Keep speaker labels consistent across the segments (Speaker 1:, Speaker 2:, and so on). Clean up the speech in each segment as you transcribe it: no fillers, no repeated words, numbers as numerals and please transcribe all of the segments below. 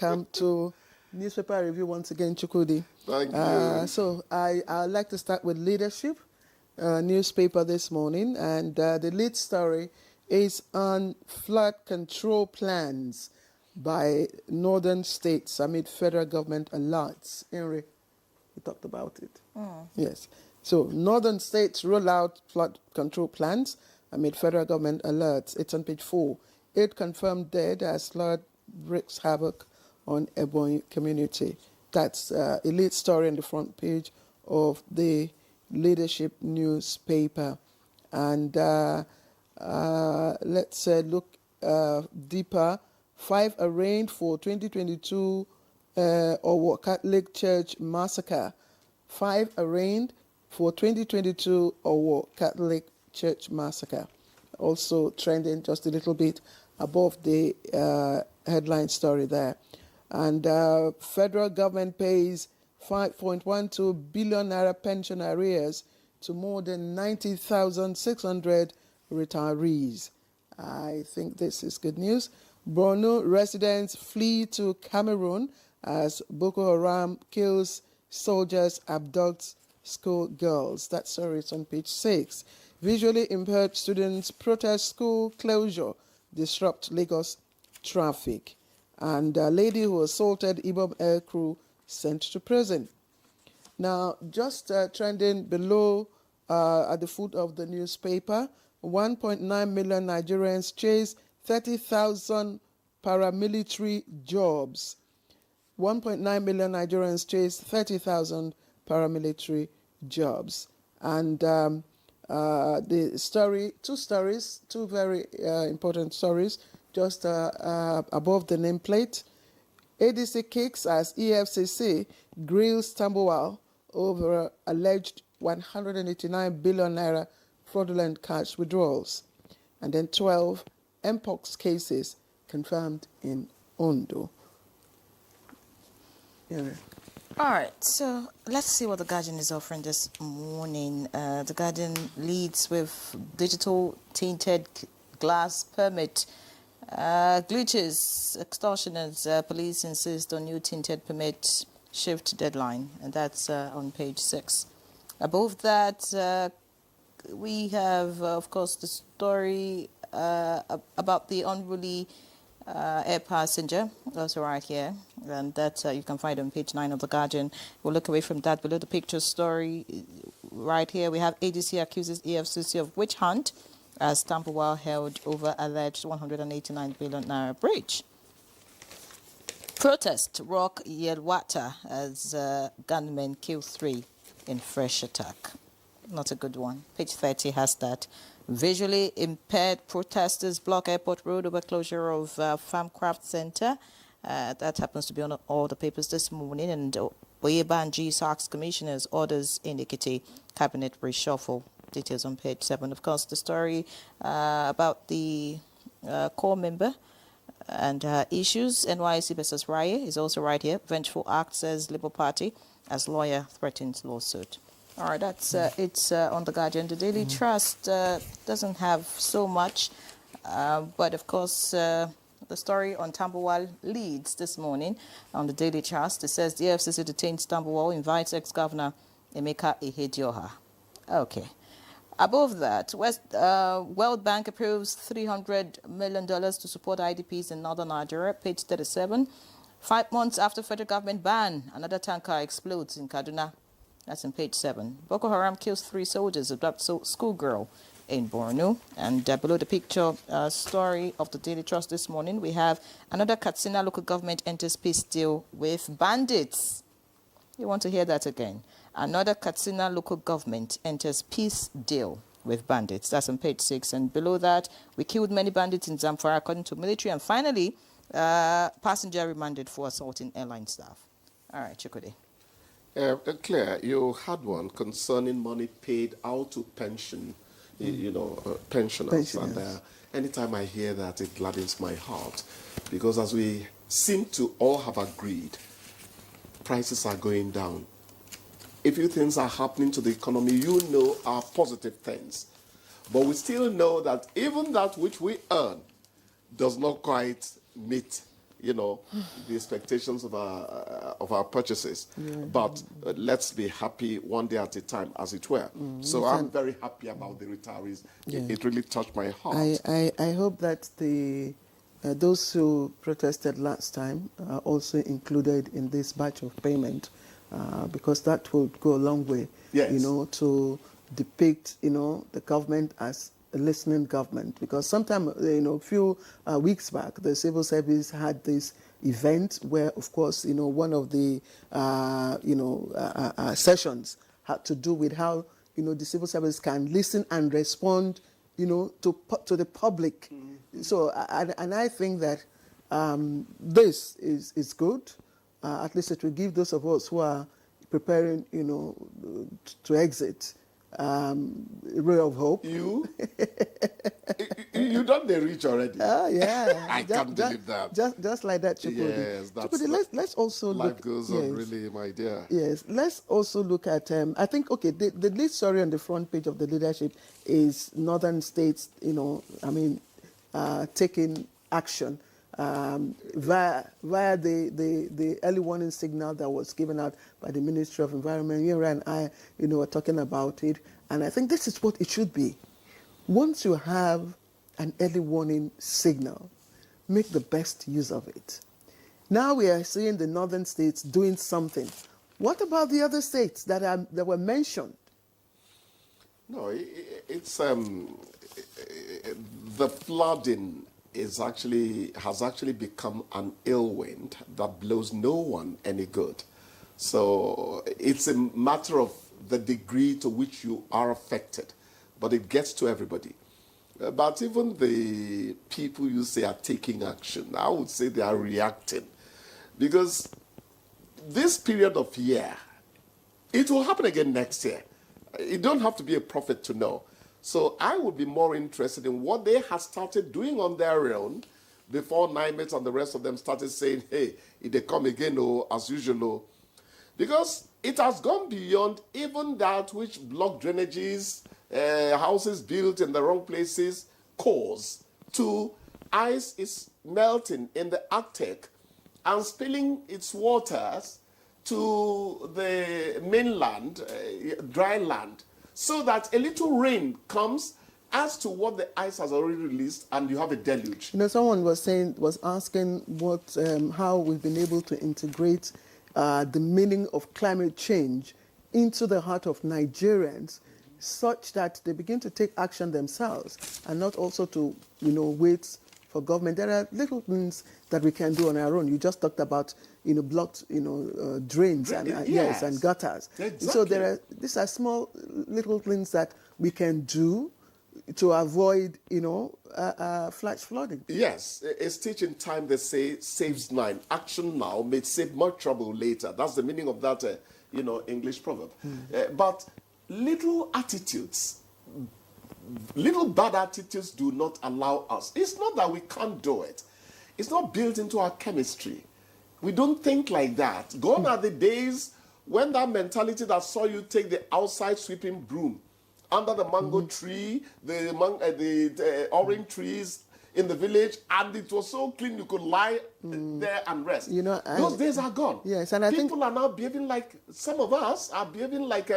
Speaker 1: come to newspaper review once again, Chukwudi.
Speaker 2: Thank you.
Speaker 1: So I'd like to start with leadership newspaper this morning, and the lead story is on flood control plans by northern states amid federal government alerts. Henry, we talked about it. Yes. So northern states roll out flood control plans amid federal government alerts. It's on page 4. 8 confirmed dead as flood wreaks havoc on Ebonyi community. That's a lead story on the front page of the leadership newspaper. And let's look deeper. 5 arraigned for 2022 Owo Catholic Church massacre. 5 arraigned for 2022 Owo Catholic Church massacre. Also trending just a little bit above the headline story there. And federal government pays 5.12 billion naira pension arrears to more than 90,600 retirees. I think this is good news. Borno residents flee to Cameroon as Boko Haram kills soldiers, abducts school girls. That story is on page 6. Visually impaired students protest school closure, disrupt Lagos traffic. And a lady who assaulted Ibom air crew sent to prison. Now, just trending below at the foot of the newspaper, 1.9 million Nigerians chase 30,000 paramilitary jobs. 1.9 million Nigerians chase 30,000 paramilitary jobs. And the story, two very important stories, just above the nameplate. ADC kicks as EFCC grills Tambuwal over alleged 189 billion naira fraudulent cash withdrawals. And then 12 Mpox cases confirmed in Ondo. Yeah.
Speaker 3: All right, so let's see what the Guardian is offering this morning. The Guardian leads with digital tinted glass permit. Glitches, extortioners, police insist on new tinted permit shift deadline, and that's on page 6. Above that, we have, of course, the story about the unruly air passenger, also right here, and that you can find on page 9 of the Guardian. We'll look away from that. Below the picture story, right here, we have ADC accuses EFCC of witch hunt as Tambuwal held over alleged 189 billion naira breach. Protest rock Yelwata as gunmen kill 3 in fresh attack. Not a good one. Page 30 has that. Visually impaired protesters block airport road over closure of Farmcraft Center. That happens to be on all the papers this morning. And Oyebanji SARC's commissioners orders in Ekiti cabinet reshuffle. Details on page 7. Of course, the story about the core member and issues. NYC versus Raya is also right here. Vengeful act says Labour Party as lawyer threatens lawsuit. All right, that's it's on the Guardian. The Daily Trust doesn't have so much, but of course the story on Tambuwal leads this morning on the Daily Trust. It says the FCC detains Tambuwal, invites ex-governor Emeka Ihedioha. Okay. Above that, World Bank approves $300 million to support IDPs in northern Nigeria, page 37. 5 months after federal government ban, another tanker explodes in Kaduna. That's on page 7. Boko Haram kills 3 soldiers, abducts schoolgirl in Borno. And below the picture story of the Daily Trust this morning, we have another Katsina local government enters peace deal with bandits. You want to hear that again? Another Katsina local government enters peace deal with bandits. That's on page 6. And below that, we killed many bandits in Zamfara, according to military. And finally, passenger remanded for assaulting airline staff. All right, Chukwudi.
Speaker 2: Claire, you had one concerning money paid out to pensioners. And anytime I hear that, it gladdens my heart. Because as we seem to all have agreed, prices are going down. A few things are happening to the economy, are positive things. But we still know that even that which we earn does not quite meet the expectations of our purchases. But let's be happy one day at a time, as it were. So I'm very happy about the retirees. It really touched my heart.
Speaker 1: I hope that those who protested last time are also included in this batch of payment, because that will go a long way, to depict, the government as a listening government. Because sometime, a few weeks back, the civil service had this event where, of course, one of the, sessions had to do with how, the civil service can listen and respond, to the public. So, and I think that this is good. At least it will give those of us who are preparing, to exit, a ray of hope.
Speaker 2: You done the reach already.
Speaker 1: Yeah.
Speaker 2: I can't believe that.
Speaker 1: Just like that, Chukwudi.
Speaker 2: Yes, that's
Speaker 1: Chukwudi, let's also
Speaker 2: life
Speaker 1: look.
Speaker 2: goes on, really, my dear.
Speaker 1: Yes, let's also look at. I think the lead story on the front page of the leadership is northern states. Taking action via the early warning signal that was given out by the Ministry of Environment. You and I, were talking about it, and I think this is what it should be. Once you have an early warning signal, make the best use of it. Now we are seeing the northern states doing something. What about the other states that were mentioned?
Speaker 2: No, it's the flooding has actually become an ill wind that blows no one any good. So it's a matter of the degree to which you are affected, but it gets to everybody. But even the people you say are taking action, I would say they are reacting, because this period of year, it will happen again next year. You don't have to be a prophet to know. So I would be more interested in what they have started doing on their own before NIMET and the rest of them started saying, hey, if they come again, as usual. Because it has gone beyond even that which block drainages, houses built in the wrong places cause, to ice is melting in the Arctic and spilling its waters to the mainland, dry land, so that a little rain comes as to what the ice has already released, and you have a deluge.
Speaker 1: Someone was asking how we've been able to integrate the meaning of climate change into the heart of Nigerians, such that they begin to take action themselves and not also to, wait for government. There are little things that we can do on our own. You just talked about, blocked, drains and
Speaker 2: yes,
Speaker 1: and gutters.
Speaker 2: Exactly.
Speaker 1: So these are small little things that we can do to avoid, flash flooding.
Speaker 2: Yes, a stitch in time, they say, saves 9. Action now may save more trouble later. That's the meaning of that, English proverb. But little attitudes, little bad attitudes do not allow us. It's not that we can't do it. It's not built into our chemistry. We don't think like that. Gone are the days when that mentality that saw you take the outside sweeping broom under the mango tree, the orange trees in the village, and it was so clean you could lie there and rest. Those days are gone.
Speaker 1: Yes, and I think
Speaker 2: people are now behaving like, some of us are behaving like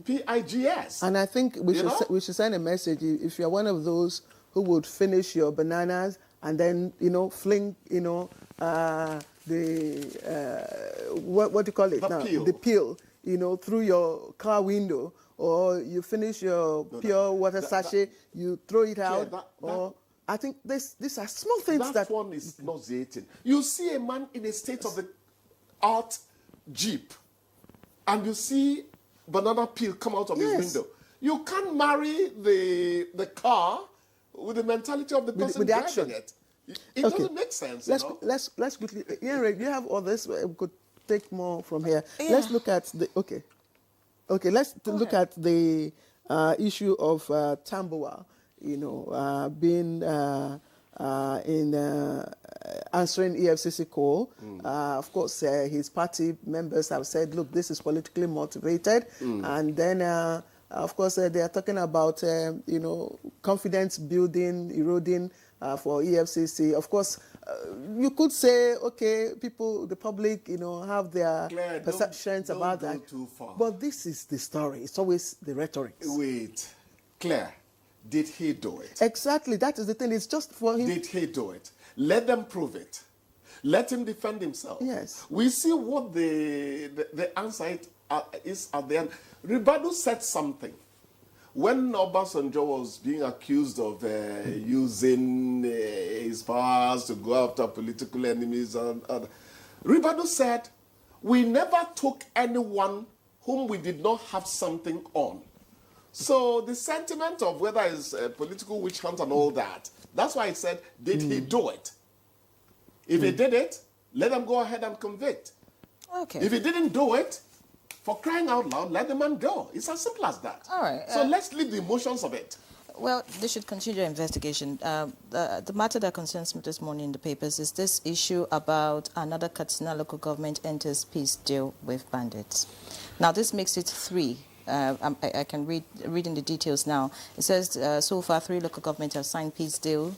Speaker 2: PIGS.
Speaker 1: And I think we should send a message. If you're one of those who would finish your bananas and then fling what do you call it now?
Speaker 2: Peel.
Speaker 1: The peel, through your car window, or you finish your pure water sachet, you throw it out, I think these are small things
Speaker 2: that one is nauseating. You see a man in a state of the art Jeep, and you see banana peel come out of his window. You can't marry the car with the mentality of the person
Speaker 1: with the
Speaker 2: driving
Speaker 1: action.
Speaker 2: it. It doesn't make sense.
Speaker 1: Let's quickly. Yeah, you have all this. We could take more from here.
Speaker 3: Yeah.
Speaker 1: Let's look at the Let's look at the issue of Tambuwal. Being in answering EFCC call. Of course, his party members have said, look, this is politically motivated. And then, of course, they are talking about, confidence building, eroding for EFCC. Of course, you could say, okay, people, the public, have their
Speaker 2: Claire,
Speaker 1: perceptions
Speaker 2: don't
Speaker 1: about
Speaker 2: go
Speaker 1: that.
Speaker 2: too far.
Speaker 1: But this is the story. It's always the rhetoric.
Speaker 2: Wait, Claire, did he do it?
Speaker 1: Exactly. That is the thing. It's just for him.
Speaker 2: Did he do it? Let them prove it. Let him defend himself.
Speaker 1: Yes.
Speaker 2: We see what the answer is at the end. Ribadu said something. When Obasanjo was being accused of using his powers to go after political enemies, Ribadu said, we never took anyone whom we did not have something on. So the sentiment of whether it's a political witch hunt and all that, that's why I said, did he do it? If he did it, let them go ahead and convict.
Speaker 3: Okay.
Speaker 2: If he didn't do it, for crying out loud, let the man go. It's as simple as that.
Speaker 3: All right.
Speaker 2: So let's leave the emotions of it.
Speaker 3: Well, they should continue their investigation. The matter that concerns me this morning in the papers is this issue about another Katsina local government enters peace deal with bandits. Now, this makes it 3. I can read in the details now. It says so far 3 local governments have signed peace deals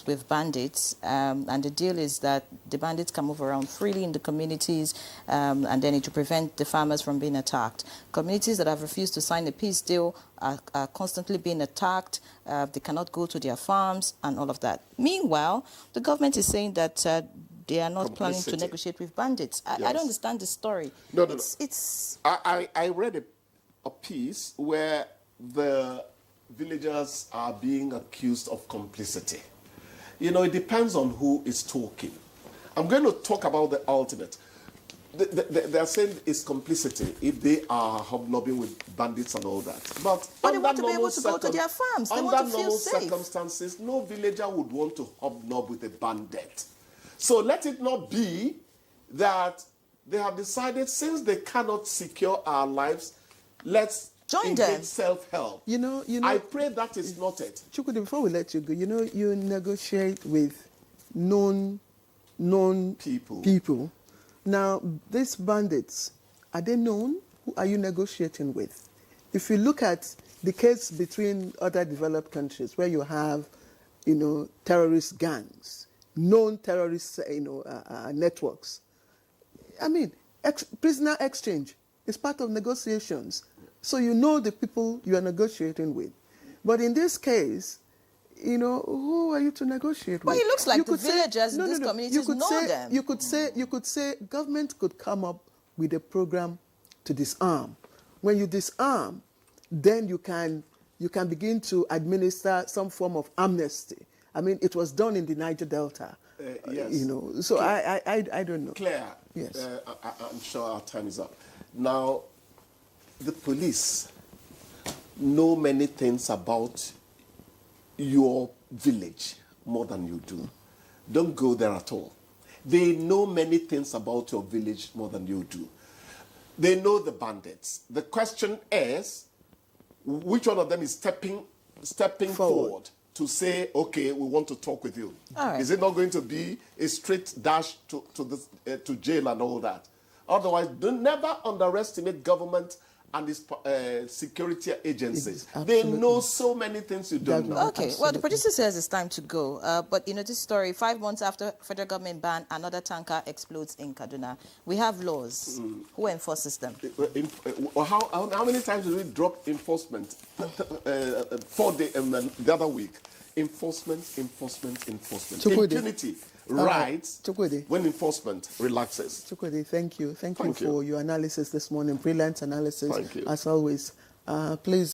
Speaker 3: with bandits, and the deal is that the bandits can move around freely in the communities, and then it will prevent the farmers from being attacked. Communities that have refused to sign a peace deal are constantly being attacked. They cannot go to their farms and all of that. Meanwhile, the government is saying that they are not planning to negotiate with bandits. I don't understand the story.
Speaker 2: No. I read a piece where the villagers are being accused of complicity. It depends on who is talking. I'm going to talk about the ultimate. They're saying it's complicity if they are hobnobbing with bandits and all that. But
Speaker 3: they want to be able to go to their farms. They want to feel safe.
Speaker 2: Under normal circumstances, no villager would want to hobnob with a bandit. So let it not be that they have decided, since they cannot secure our lives, let's
Speaker 3: join them.
Speaker 2: Self-help. I pray that is not it.
Speaker 1: Chukwudi, before we let you go, you negotiate with known people. Now, these bandits, are they known? Who are you negotiating with? If you look at the case between other developed countries where you have, terrorist gangs, known terrorist, networks. I mean, prisoner exchange is part of negotiations. So you know the people you are negotiating with. But in this case, who are you to negotiate with?
Speaker 3: Well, it looks like the villagers in these communities know them.
Speaker 1: You could say government could come up with a program to disarm. When you disarm, then you can begin to administer some form of amnesty. I mean, it was done in the Niger Delta.
Speaker 2: Yes.
Speaker 1: So I don't know.
Speaker 2: Claire,
Speaker 1: yes.
Speaker 2: I'm sure our time is up. Now, the police know many things about your village more than you do. Don't go there at all. They know many things about your village more than you do. They know the bandits. The question is, which one of them is stepping forward to say, okay, we want to talk with you?
Speaker 3: All right.
Speaker 2: Is it not going to be a straight dash to jail and all that? Otherwise, never underestimate government and its security agencies. They know so many things you don't know.
Speaker 3: Okay, well, the producer says it's time to go. But, this story, 5 months after federal government ban, another tanker explodes in Kaduna. We have laws. Who enforces them?
Speaker 2: How many times did we drop enforcement? 4 days the other week. Enforcement. Impunity. Right when enforcement relaxes.
Speaker 1: Chukwudi, thank you. Thank you for your analysis this morning. Brilliant analysis, as always. Please.